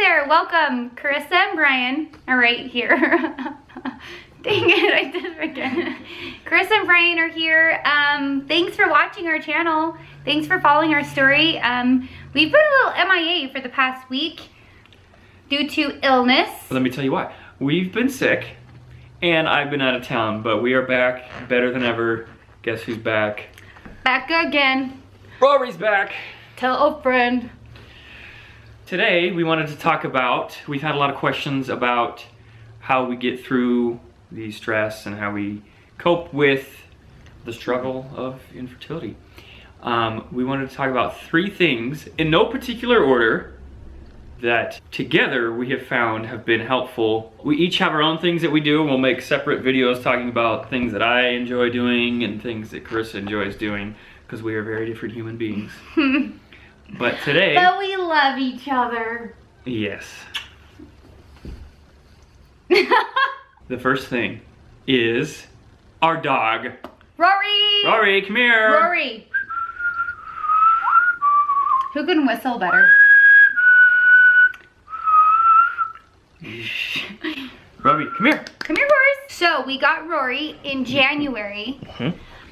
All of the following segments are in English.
there, welcome. Carissa and Brian are right here. Dang it, I did it again. Carissa and Brian are here. Thanks for watching our channel. Thanks for following our story. We've been a little MIA for the past week due to illness. Let me tell you why. We've been sick and I've been out of town, but we are back better than ever. Guess who's back? Back again. Rory's back. Tell a friend. Today we wanted to talk about, we've had a lot of questions about how we get through the stress and how we cope with the struggle of infertility. We wanted to talk about 3 things in no particular order that together we have found have been helpful. We each have our own things that we do, and we'll make separate videos talking about things that I enjoy doing and things that Carissa enjoys doing, because we are very different human beings. But today... But we love each other. Yes. The first thing is our dog. Rory! Rory, come here. Rory. Who can whistle better? Rory, come here. Come here, Rory. So we got Rory in January.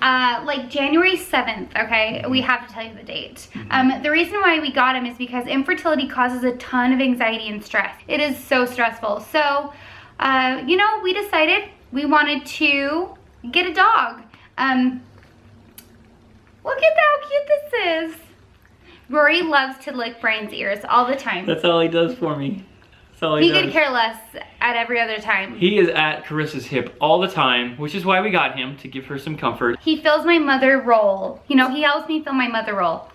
Like January 7th, okay? We have to tell you the date. The reason why we got him is because infertility causes a ton of anxiety and stress. It is so stressful. So, you know, we decided we wanted to get a dog. Look at how cute this is. Rory loves to lick Brian's ears all the time. That's all he does for me. That's all he does. He could care less at every other time. He is at Carissa's hip all the time, which is why we got him, to give her some comfort. He fills my mother role. You know, he helps me fill my mother role.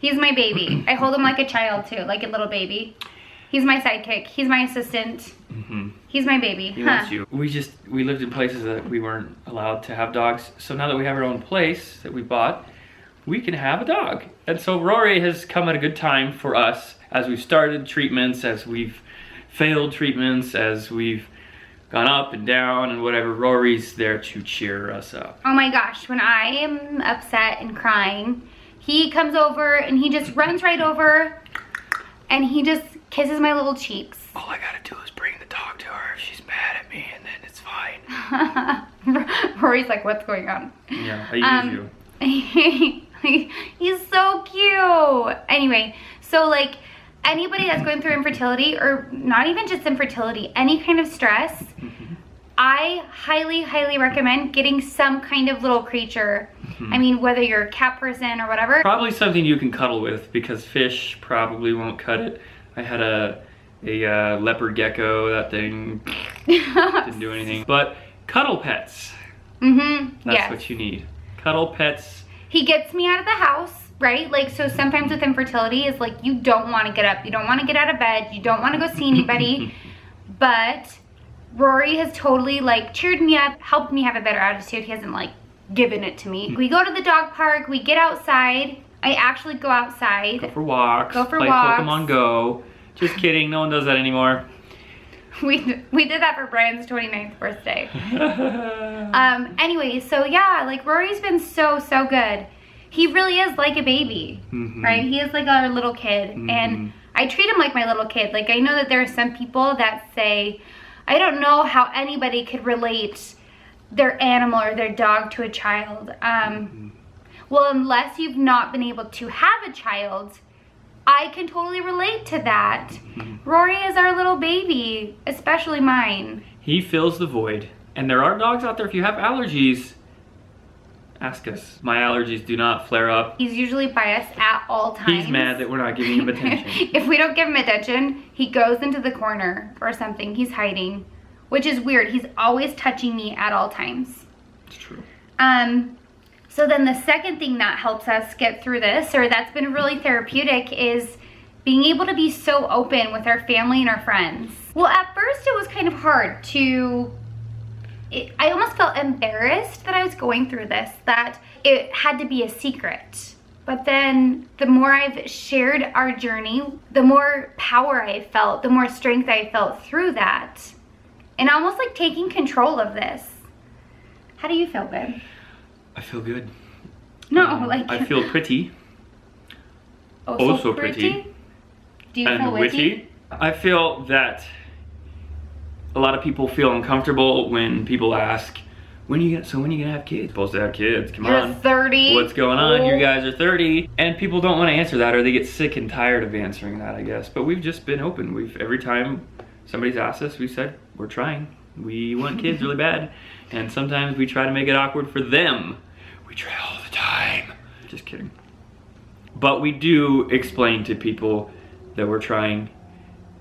He's my baby. I hold him like a child too, like a little baby. He's my sidekick. He's my assistant. He's my baby. He wants you. We lived in places that we weren't allowed to have dogs. So now that we have our own place that we bought, we can have a dog. And so Rory has come at a good time for us as we've started treatments, as we've failed treatments, as we've gone up and down and whatever. Rory's there to cheer us up. Oh my gosh, when I am upset and crying, he comes over and he just runs right over and he just kisses my little cheeks. All I gotta do is bring the dog to her if she's mad at me, and then it's fine. Rory's like, what's going on? Yeah, I use you. He's so cute. Anyway, so like anybody that's going through infertility, or not even just infertility, any kind of stress, I highly, highly recommend getting some kind of little creature. I mean, whether you're a cat person or whatever. Probably something you can cuddle with, because fish probably won't cut it. I had a leopard gecko. That thing didn't do anything. But cuddle pets. That's what you need. Cuddle pets. He gets me out of the house, right? Like, so sometimes with infertility, it's like you don't want to get up. You don't want to get out of bed. You don't want to go see anybody. But Rory has totally like cheered me up, helped me have a better attitude. He hasn't like given it to me. We go to the dog park. We get outside. I actually go outside. Go for walks. Go for play walks. Pokemon Go. Just kidding. No one does that anymore. We did that for Brian's 29th birthday. Anyway, so yeah, like Rory's been so good. He really is like a baby, right? He is like our little kid, and I treat him like my little kid. Like, I know that there are some people that say, I don't know how anybody could relate their animal or their dog to a child. Well, unless you've not been able to have a child, I can totally relate to that. Rory is our little baby, especially mine. He fills the void. And there are dogs out there, if you have allergies, ask us. My allergies do not flare up. He's usually by us at all times. He's mad that we're not giving him attention. If we don't give him attention, he goes into the corner or something. He's hiding, which is weird. He's always touching me at all times. It's true. So then the second thing that helps us get through this, or that's been really therapeutic, is being able to be so open with our family and our friends. Well, at first it was kind of hard to, I almost felt embarrassed that I was going through this, that it had to be a secret. But then the more I've shared our journey, the more power I felt, the more strength I felt through that. And almost like taking control of this. How do you feel, babe? I feel good. No, like... I feel pretty. Oh, so pretty? Do you feel witty? I feel that a lot of people feel uncomfortable when people ask, when you gonna have kids? Supposed to have kids, come You're on. 30. What's going on? You guys are 30. And people don't want to answer that, or they get sick and tired of answering that, I guess. But we've just been open. Every time somebody's asked us, we said, we're trying. We want kids really bad. And sometimes we try to make it awkward for them. We try all the time. Just kidding. But we do explain to people that we're trying,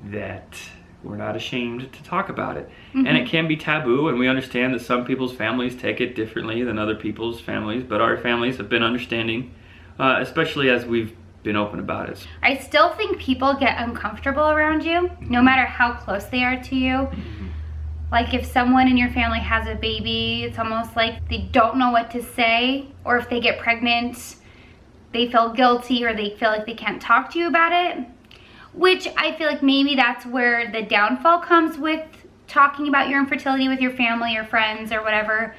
that we're not ashamed to talk about it. And it can be taboo, and we understand that some people's families take it differently than other people's families, but our families have been understanding, especially as we've been open about it. I still think people get uncomfortable around you, no matter how close they are to you. Like if someone in your family has a baby, it's almost like they don't know what to say, or if they get pregnant, they feel guilty, or they feel like they can't talk to you about it. Which I feel like maybe that's where the downfall comes with talking about your infertility with your family or friends or whatever.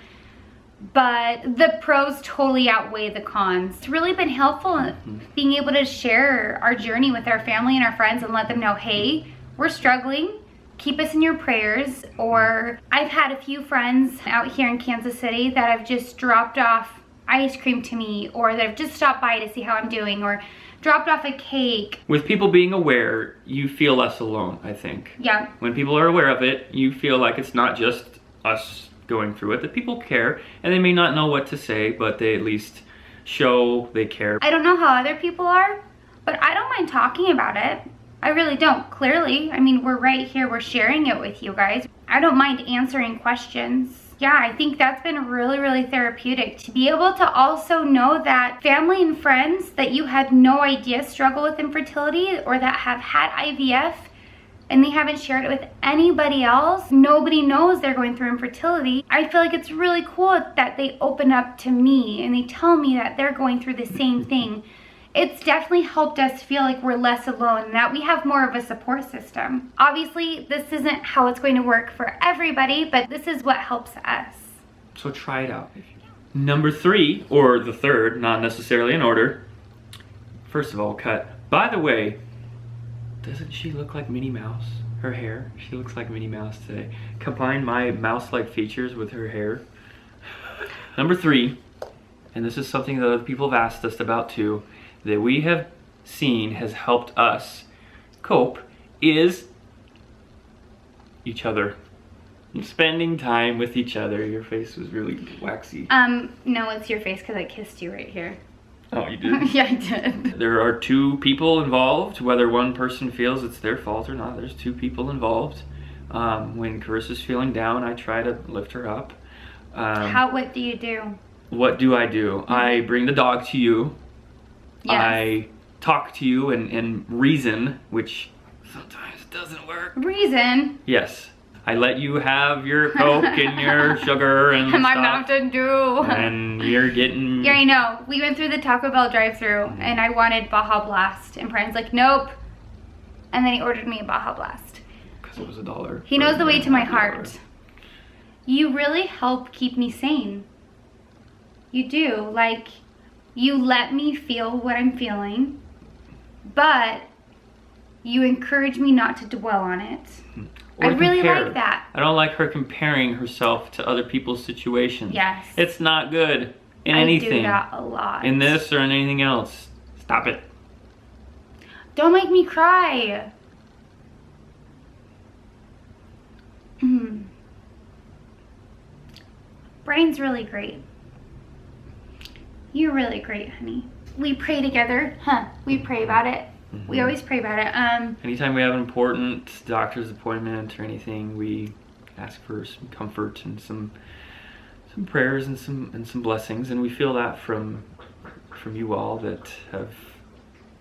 But the pros totally outweigh the cons. It's really been helpful being able to share our journey with our family and our friends and let them know, hey, we're struggling, keep us in your prayers. Or I've had a few friends out here in Kansas City that have just dropped off ice cream to me, or that have just stopped by to see how I'm doing, or dropped off a cake. With people being aware, you feel less alone, I think. Yeah. When people are aware of it, you feel like it's not just us going through it, that people care, and they may not know what to say, but they at least show they care. I don't know how other people are, but I don't mind talking about it. I really don't, clearly. I mean, we're right here, we're sharing it with you guys. I don't mind answering questions. Yeah, I think that's been really, really therapeutic to be able to also know that family and friends that you had no idea struggle with infertility, or that have had IVF and they haven't shared it with anybody else. Nobody knows they're going through infertility. I feel like it's really cool that they open up to me and they tell me that they're going through the same thing. It's definitely helped us feel like we're less alone and that we have more of a support system. Obviously, this isn't how it's going to work for everybody, but this is what helps us. So try it out. Number 3, or the third, not necessarily in order. First of all, cut. By the way, doesn't she look like Minnie Mouse? Her hair, she looks like Minnie Mouse today. Combine my mouse-like features with her hair. Number 3, and this is something that other people have asked us about too, that we have seen has helped us cope, is each other. Spending time with each other. Your face was really waxy. No, it's your face because I kissed you right here. Oh, you did? Yeah, I did. There are 2 people involved, whether one person feels it's their fault or not. There's 2 people involved. When Carissa's feeling down, I try to lift her up. What do you do? What do? I bring the dog to you. Yes. I talk to you and reason, which sometimes doesn't work. Reason? Yes. I let you have your Coke and your sugar and My stuff. Mountain Dew. And you're getting... Yeah, I know. We went through the Taco Bell drive-thru and I wanted Baja Blast. And Brian's like, nope. And then he ordered me a Baja Blast. Because it was $1. He knows the way to my heart. You really help keep me sane. You do. Like, you let me feel what I'm feeling, but you encourage me not to dwell on it. I really like that. I don't like her comparing herself to other people's situations. Yes. It's not good in anything. I do that a lot. In this or in anything else. Stop it. Don't make me cry. Brian's really great. You're really great, honey. We pray together. We pray about it. We always pray about it. Anytime we have an important doctor's appointment or anything, we ask for some comfort and some prayers and some blessings, and we feel that from you all that have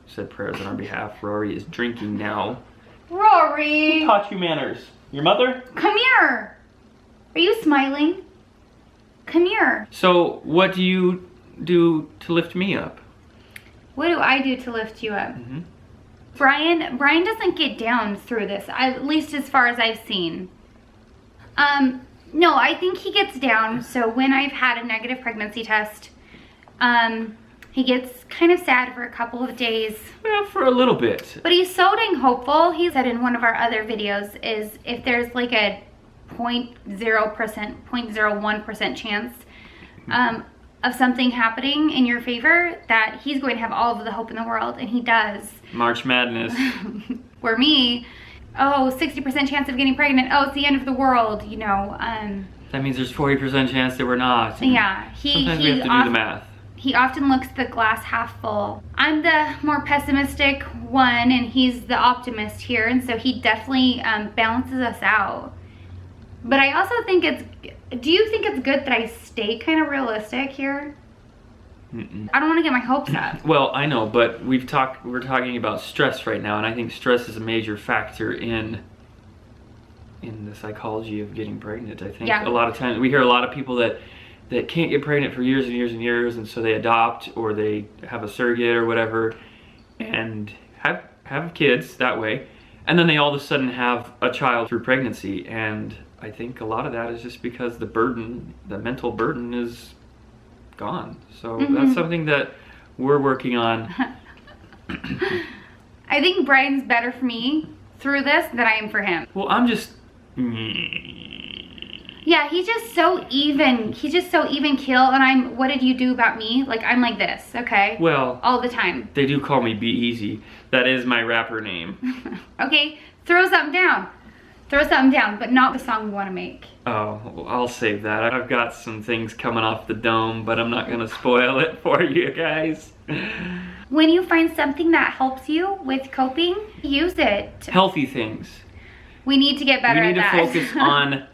said prayers on our behalf. Rory is drinking now. Rory! Who taught you manners? Your mother? Come here! Are you smiling? Come here. So, what do you do to lift me up? What do I do to lift you up? Brian doesn't get down through this, at least as far as I've seen. No, I think he gets down. So when I've had a negative pregnancy test, He gets kind of sad for a couple of days. Well, for a little bit. But he's so dang hopeful. He said in one of our other videos is if there's like a 0.01% chance of something happening in your favor, that he's going to have all of the hope in the world, and he does. March Madness. For me, 60% chance of getting pregnant. Oh, it's the end of the world, you know. That means there's 40% chance that we're not. Yeah. Sometimes we have to do the math. He often looks at the glass half full. I'm the more pessimistic one, and he's the optimist here, and so he definitely balances us out. But I also think do you think it's good that I stay kind of realistic here? Mm-mm. I don't want to get my hopes up. Well, I know, but we're talking about stress right now, and I think stress is a major factor in the psychology of getting pregnant. I think a lot of times we hear a lot of people that can't get pregnant for years and years and years, and so they adopt or they have a surrogate or whatever and have kids that way, and then they all of a sudden have a child through pregnancy. And I think a lot of that is just because the mental burden is gone. So that's something that we're working on. I think Brian's better for me through this than I am for him. Well, I'm just... Yeah, he's just so even. He's just so even keel, and what did you do about me? Like, I'm like this, okay? Well, all the time. They do call me Be Easy. That is my rapper name. Okay, throw something down. Throw something down, but not the song we want to make. Oh, well, I'll save that. I've got some things coming off the dome, but I'm not gonna spoil it for you guys. When you find something that helps you with coping, use it. Healthy things. We need to get better at that. We need to focus on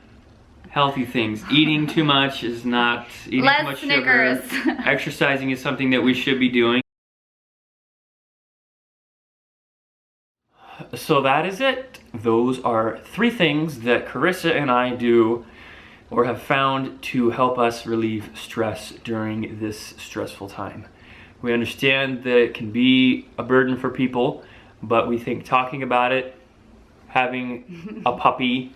healthy things. Eating too much is not eating Less too much Snickers. sugar. Exercising is something that we should be doing. So that is it. Those are 3 things that Carissa and I do or have found to help us relieve stress during this stressful time. We understand that it can be a burden for people, but we think talking about it, having a puppy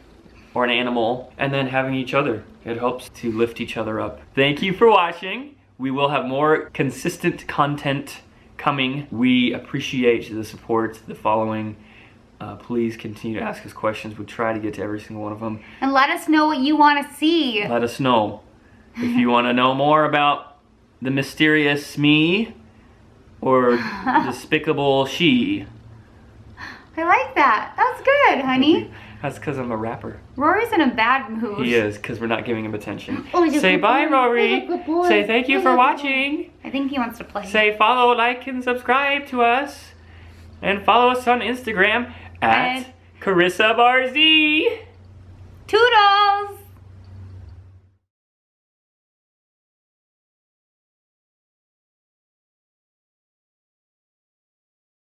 or an animal, and then having each other, it helps to lift each other up. Thank you for watching. We will have more consistent content coming. We appreciate the support, the following. Please continue to ask us questions. We try to get to every single one of them. And let us know what you want to see. Let us know. If you want to know more about the mysterious me or despicable she. I like that. That's good, honey. That's because I'm a rapper. Rory's in a bad mood. He is, because we're not giving him attention. Oh, say bye, Rory. Say thank you for watching. I think he wants to play. Say follow, like, and subscribe to us. And follow us on Instagram at Carissa Barzy.